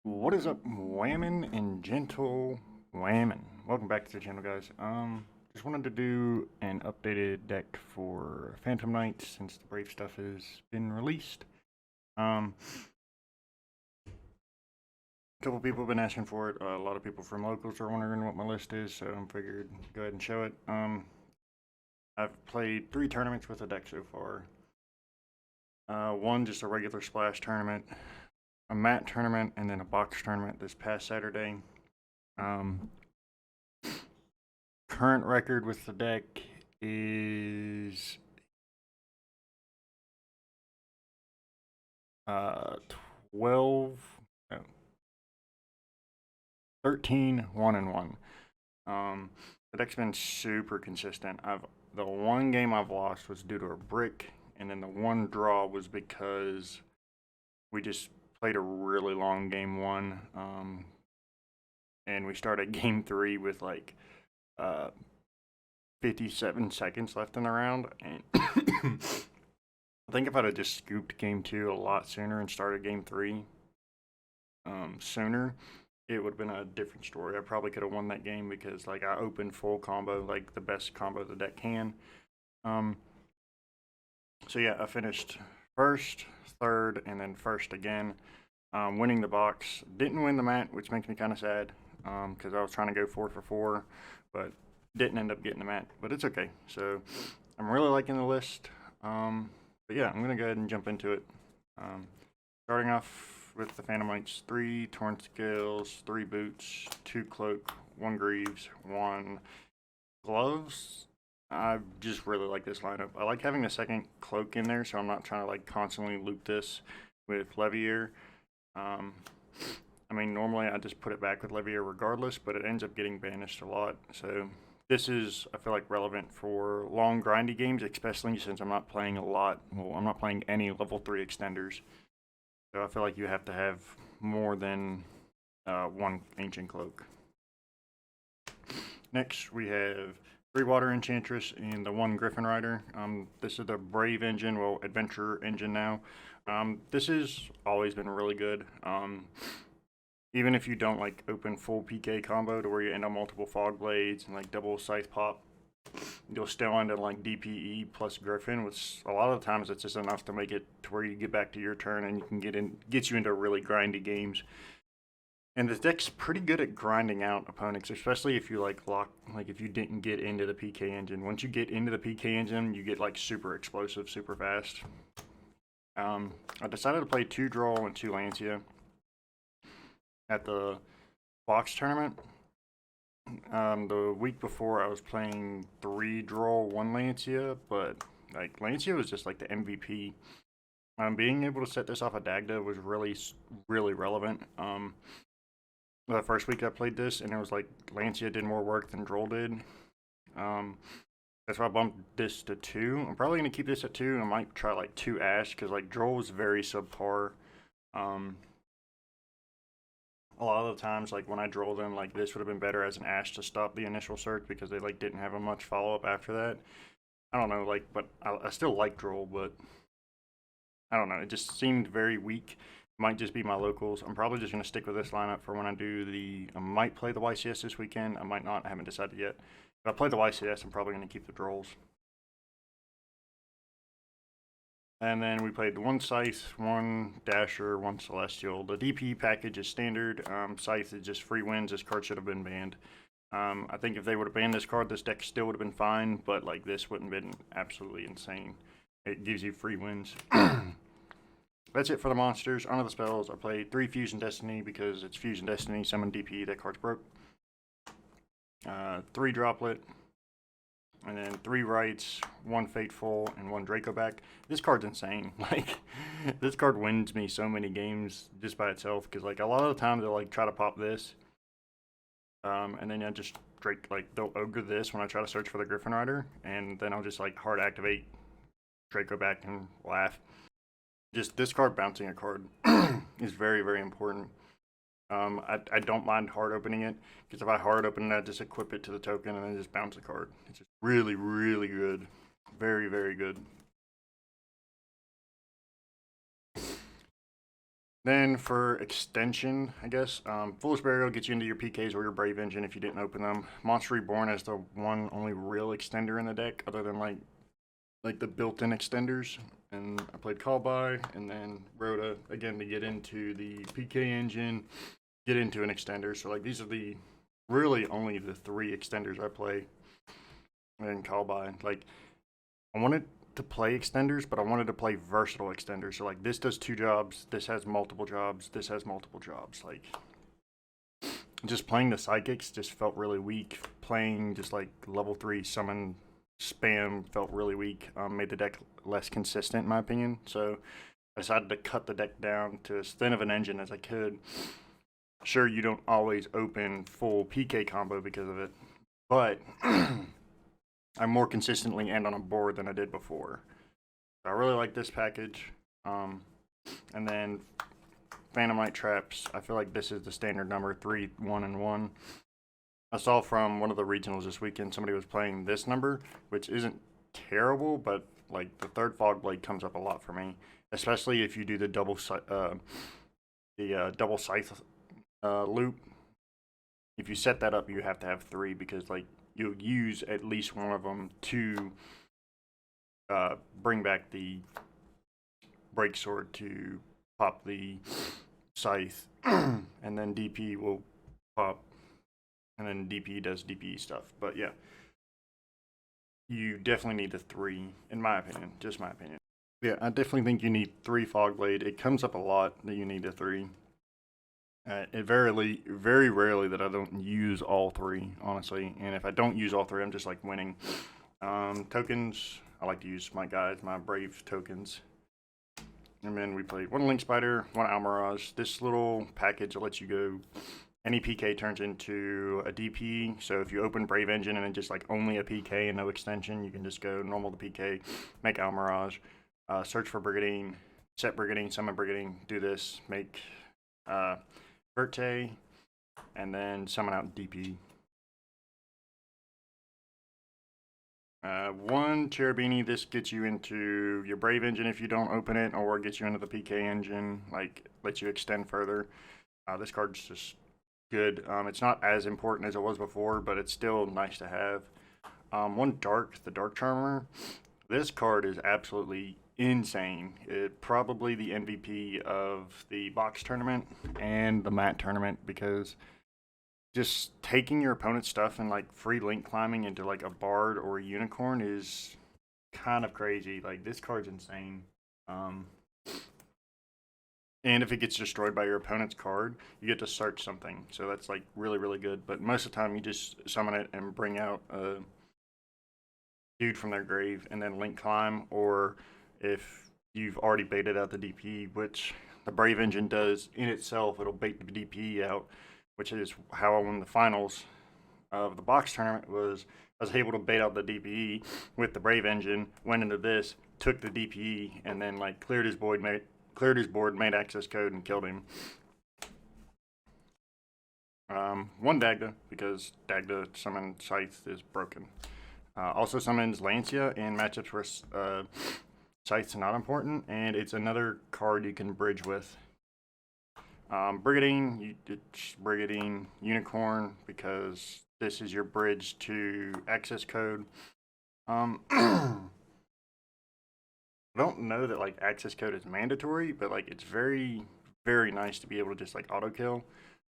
What is up, whammin' and gentle whammin'? Welcome back to the channel, guys. Just wanted to do an updated deck for Phantom Knight since the Brave stuff has been released. A couple people have been asking for it. A lot of people from locals are wondering what my list is, so I figured go ahead and show it. I've played 3 tournaments with the deck so far. One just a regular splash tournament, a mat tournament, and then a box tournament this past Saturday. Current record with the deck is 12, no, 13, 1 and 1. The deck's been super consistent. The one game I've lost was due to a brick, and then the one draw was because we just played a really long game 1, and we started game 3 with like 57 seconds left in the round, and I think if I'd have just scooped game 2 a lot sooner and started game 3 sooner, it would have been a different story. I probably could have won that game because like I opened full combo, like the best combo the deck can. So yeah, I finished first, third, and then first again, winning the box. Didn't win the mat, which makes me kind of sad because I was trying to go 4 for 4, but didn't end up getting the mat. But it's okay. So I'm really liking the list. But yeah, I'm gonna go ahead and jump into it. Starting off with the Phantom Knights: 3 Torn Scales, 3 Boots, 2 Cloak, 1 Greaves, 1 Gloves. I just really like this lineup. I like having the second Cloak in there, so I'm not trying to like constantly loop this with Levier. I mean, normally I just put it back with Levier regardless, but it ends up getting banished a lot. So this is, I feel like, relevant for long grindy games, especially since I'm not playing a lot. Well, I'm not playing any level 3 extenders. So I feel like you have to have more than 1 Ancient Cloak. Next, we have 3 Water Enchantress and the 1 Griffin Rider. This is the Brave engine, well, Adventure engine now. This has always been really good. Even if you don't like open full PK combo to where you end on multiple Fog Blades and like double Scythe Pop, you'll still end on like DPE plus Griffin, which a lot of the times it's just enough to make it to where you get back to your turn and you can get you into really grindy games. And this deck's pretty good at grinding out opponents, especially if you like if you didn't get into the PK engine. Once you get into the PK engine, you get like super explosive, super fast. I decided to play 2 Droll and 2 Lancia at the box tournament. The week before I was playing 3 Droll, 1 Lancia, but like Lancia was just like the MVP. Being able to set this off of Dagda was really relevant. The first week I played this, and it was like Lancia did more work than Droll did. That's why I bumped this to 2. I'm probably going to keep this at 2. I might try like 2 Ash, because like Droll was very subpar. A lot of the times, like when I Droll them, like this would have been better as an Ash to stop the initial search because they like didn't have a much follow up after that. I don't know, like, but I still like Droll, but I don't know. It just seemed very weak. Might just be my locals. I'm probably just going to stick with this lineup for when I do I might play the YCS this weekend. I might not. I haven't decided yet. If I play the YCS, I'm probably going to keep the Drolls. And then we played 1 Scythe, 1 Dasher, 1 Celestial. The DP package is standard. Scythe is just free wins. This card should have been banned. I think if they would have banned this card, this deck still would have been fine, but like this wouldn't have been absolutely insane. It gives you free wins. That's it for the monsters. Onto the spells. I played 3 Fusion Destiny because it's Fusion Destiny, summon DP, that card's broke. 3 Droplet, and then 3 Rights, 1 Fateful, and 1 Draco back. This card's insane. Like, this card wins me so many games just by itself, because like a lot of the times they'll like try to pop this, and then I just they'll ogre this when I try to search for the Griffin Rider, and then I'll just like hard activate Draco back and laugh. Just this card bouncing a card is very important. I don't mind hard opening it, because if I hard open it, I just equip it to the token and then just bounce the card. It's just really good. Very good. Then for extension, I guess, Foolish Burial gets you into your PKs or your Brave Engine if you didn't open them. Monster Reborn is the one only real extender in the deck, other than like the built-in extenders. And I played Call By, and then Rhoda again to get into the PK engine, get into an extender. So like these are the really only the three extenders I play in Call By. Like I wanted to play extenders, but I wanted to play versatile extenders. So like this does two jobs, this has multiple jobs, this has multiple jobs. Like just playing the psychics just felt really weak. Playing just like level 3 summon spam felt really weak. Made the deck less consistent in my opinion. So I decided to cut the deck down to as thin of an engine as I could. Sure, you don't always open full PK combo because of it, but I more consistently end on a board than I did before. So I really like this package. And then Phantomite Traps, I feel like this is the standard number 3, 1, and 1. I saw from one of the regionals this weekend somebody was playing this number, which isn't terrible, but like the third Fog Blade comes up a lot for me, especially if you do the double scythe loop. If you set that up, you have to have 3 because like you'll use at least one of them to bring back the break sword to pop the scythe, and then DP will pop, and then DP does DP stuff. But yeah, you definitely need the 3, in my opinion, just my opinion. Yeah, I definitely think you need 3 Fog Blade. It comes up a lot that you need the 3. It very rarely that I don't use all 3, honestly. And if I don't use all 3, I'm just like winning. Tokens, I like to use my guys, my Brave tokens. And then we played 1 Link Spider, 1 Almirage. This little package lets you go. Any PK turns into a DP. So if you open Brave Engine and then just like only a PK and no extension, you can just go normal to PK, make Almirage, search for Brigadine, set Brigadine, summon Brigadine, do this, make Verte, and then summon out DP. 1 Cherubini, this gets you into your Brave Engine if you don't open it, or gets you into the PK engine, like lets you extend further. This card's just good. It's not as important as it was before, but it's still nice to have. 1 Dark, the Dark Charmer. This card is absolutely insane. It probably the MVP of the box tournament and the mat tournament, because just taking your opponent's stuff and like free link climbing into like a bard or a unicorn is kind of crazy. Like this card's insane. And if it gets destroyed by your opponent's card, you get to search something. So that's like really good. But most of the time you just summon it and bring out a dude from their grave and then link climb, or if you've already baited out the DP, which the Brave Engine does in itself, it'll bait the DP out, which is how I won the finals of the box tournament. Was I was able to bait out the DPE with the Brave Engine, went into this, took the DPE, and then like cleared his board, made access code, and killed him. 1 Dagda, because Dagda summon Scythe is broken. Also summons Lancia in matchups where Scythe's not important, and it's another card you can bridge with. Brigadine, Brigadine Unicorn, because this is your bridge to access code. I don't know that like access code is mandatory, but like it's very nice to be able to just like auto kill.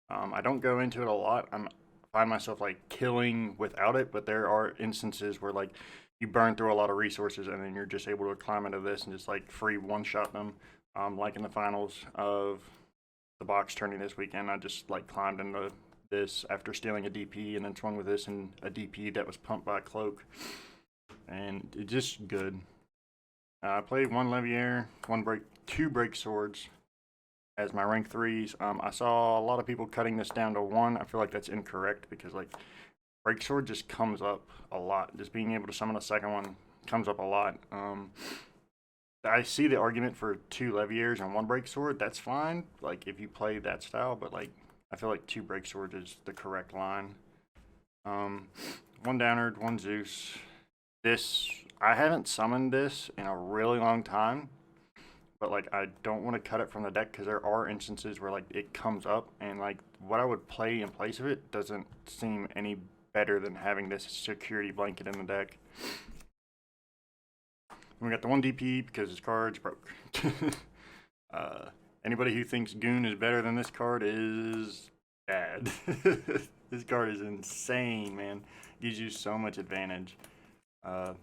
I don't go into it a lot. I find myself like killing without it, but there are instances where like you burn through a lot of resources and then you're just able to climb into this and just like free one-shot them. Like in the finals of the box tourney this weekend, I just like climbed into this after stealing a DP and then swung with this and a DP that was pumped by a cloak, and it's just good. I played 1 Leviair, 2 break swords as my rank 3s. I saw a lot of people cutting this down to 1. I feel like that's incorrect, because like break sword just comes up a lot. Just being able to summon a second one comes up a lot. I see the argument for 2 Leviairs and 1 break sword. That's fine, like if you play that style, but like I feel like 2 break swords is the correct line. 1 Downard, 1 Zeus. This, I haven't summoned this in a really long time, but like I don't want to cut it from the deck because there are instances where like it comes up and like what I would play in place of it doesn't seem any better than having this security blanket in the deck. We got the 1 DP because his card's broke. Anybody who thinks Goon is better than this card is bad. This card is insane, man. Gives you so much advantage. Yeah,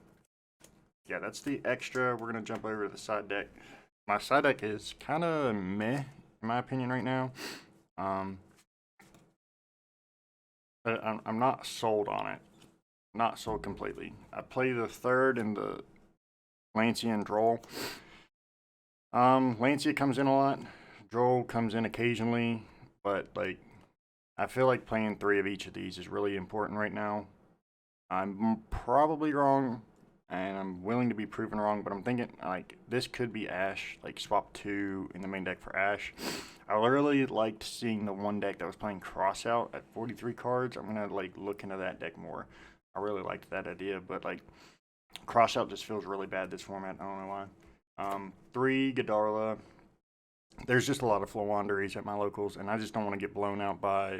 that's the extra. We're going to jump over to the side deck. My side deck is kind of meh, in my opinion, right now. But I'm not sold on it. Not sold completely. I play the third and the Lancia and Droll. Lancia comes in a lot. Droll comes in occasionally. But, like, I feel like playing 3 of each of these is really important right now. I'm probably wrong, and I'm willing to be proven wrong, but I'm thinking, like, this could be Ash, like, swap 2 in the main deck for Ash. I really liked seeing the one deck that was playing Crossout at 43 cards. I'm going to, like, look into that deck more. I really liked that idea, but, like, Crossout just feels really bad this format. I don't know why. 3, Godarla. There's just a lot of Flowanderies at my locals, and I just don't want to get blown out by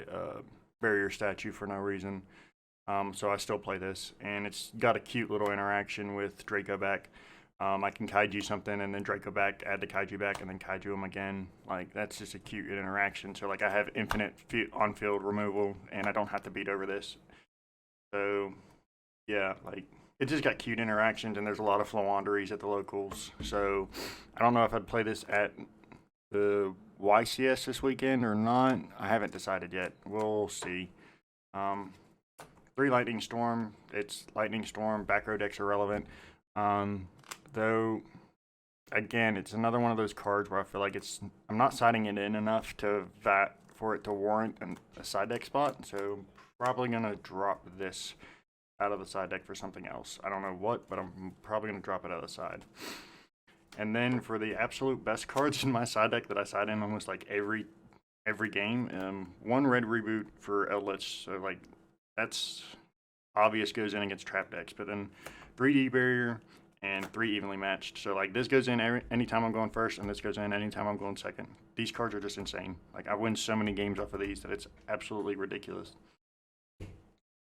Barrier Statue for no reason. So I still play this, and it's got a cute little interaction with Draco back. I can Kaiju something, and then Draco back, add the Kaiju back, and then Kaiju him again. Like, that's just a cute interaction. So, like, I have infinite on-field removal, and I don't have to beat over this. So, yeah, like, it just got cute interactions, and there's a lot of Flowanderies at the locals. So, I don't know if I'd play this at the YCS this weekend or not. I haven't decided yet. We'll see. 3 Lightning Storm. It's Lightning Storm. Back row decks are relevant. Though, again, it's another one of those cards where I feel like I'm not siding it in enough for it to warrant a side deck spot. So, probably going to drop this out of the side deck for something else. I don't know what, but I'm probably going to drop it out of the side. And then for the absolute best cards in my side deck that I side in almost like every game, 1 red reboot for Eldritch. So, like, that's obvious, goes in against trap decks, but then 3D barrier and 3 evenly matched. So, like, this goes in anytime I'm going first, and this goes in anytime I'm going second. These cards are just insane. Like, I win so many games off of these that it's absolutely ridiculous.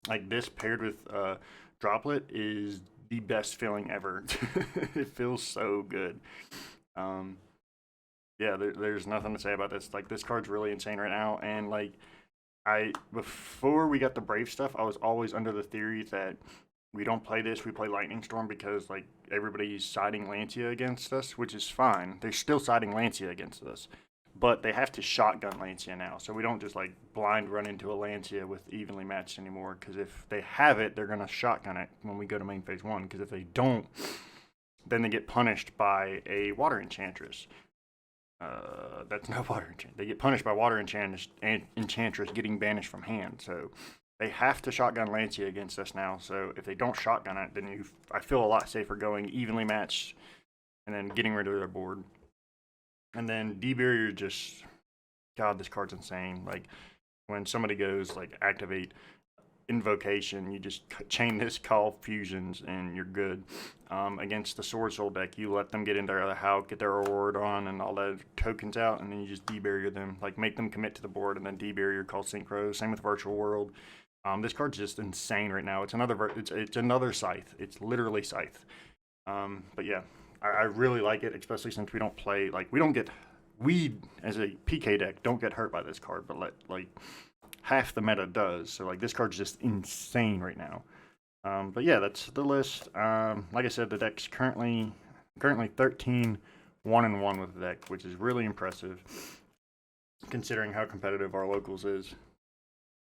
Like, this paired with Droplet is the best feeling ever. It feels so good. Yeah, there's nothing to say about this. Like, this card's really insane right now, and, like, before we got the Brave stuff, I was always under the theory that we don't play this, we play Lightning Storm because, like, everybody's siding Lancia against us, which is fine. They're still siding Lancia against us, but they have to shotgun Lancia now, so we don't just, like, blind run into a Lancia with evenly matched anymore, because if they have it, they're going to shotgun it when we go to main phase 1, because if they don't, then they get punished by a Water Enchantress. That's no Water Enchantress. They get punished by Water Enchantress getting banished from hand. So they have to shotgun Lancia against us now. So if they don't shotgun it, then I feel a lot safer going evenly matched and then getting rid of their board. And then D-Barrier just, God, this card's insane. Like, when somebody goes, like, activate Invocation, you just chain this, call fusions, and you're good. Against the Sword Soul deck, you let them get into the house, get their reward on, and all that tokens out, and then you just D-Barrier them. Like, make them commit to the board, and then D-Barrier, call Synchro. Same with Virtual World. This card's just insane right now. It's another Scythe. It's literally Scythe. But yeah, I really like it, especially since we don't play, like, we as a PK deck don't get hurt by this card, but like half the meta does. So, like, this card's just insane right now. But yeah, that's the list. Like I said, the deck's currently 13 1-1 with the deck, which is really impressive considering how competitive our locals is.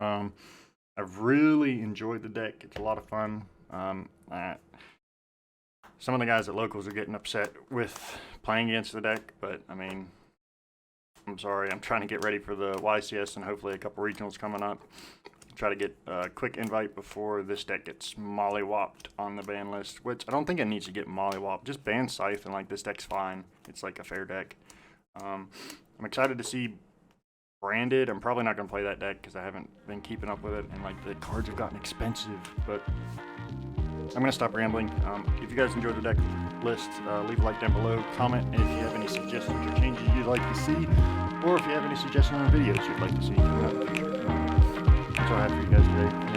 I've really enjoyed the deck. It's a lot of fun. Some of the guys at locals are getting upset with playing against the deck, but I mean, I'm sorry. I'm trying to get ready for the YCS and hopefully a couple regionals coming up. Try to get a quick invite before this deck gets mollywopped on the ban list, which I don't think it needs to get mollywopped. Just ban Scythe and, like, this deck's fine. It's like a fair deck. I'm excited to see Branded. I'm probably not going to play that deck because I haven't been keeping up with it, and, like, the cards have gotten expensive, but I'm gonna stop rambling. If you guys enjoyed the deck list, leave a like down below. Comment if you have any suggestions or changes you'd like to see, or if you have any suggestions on videos you'd like to see coming out in the future. That's all I have for you guys today.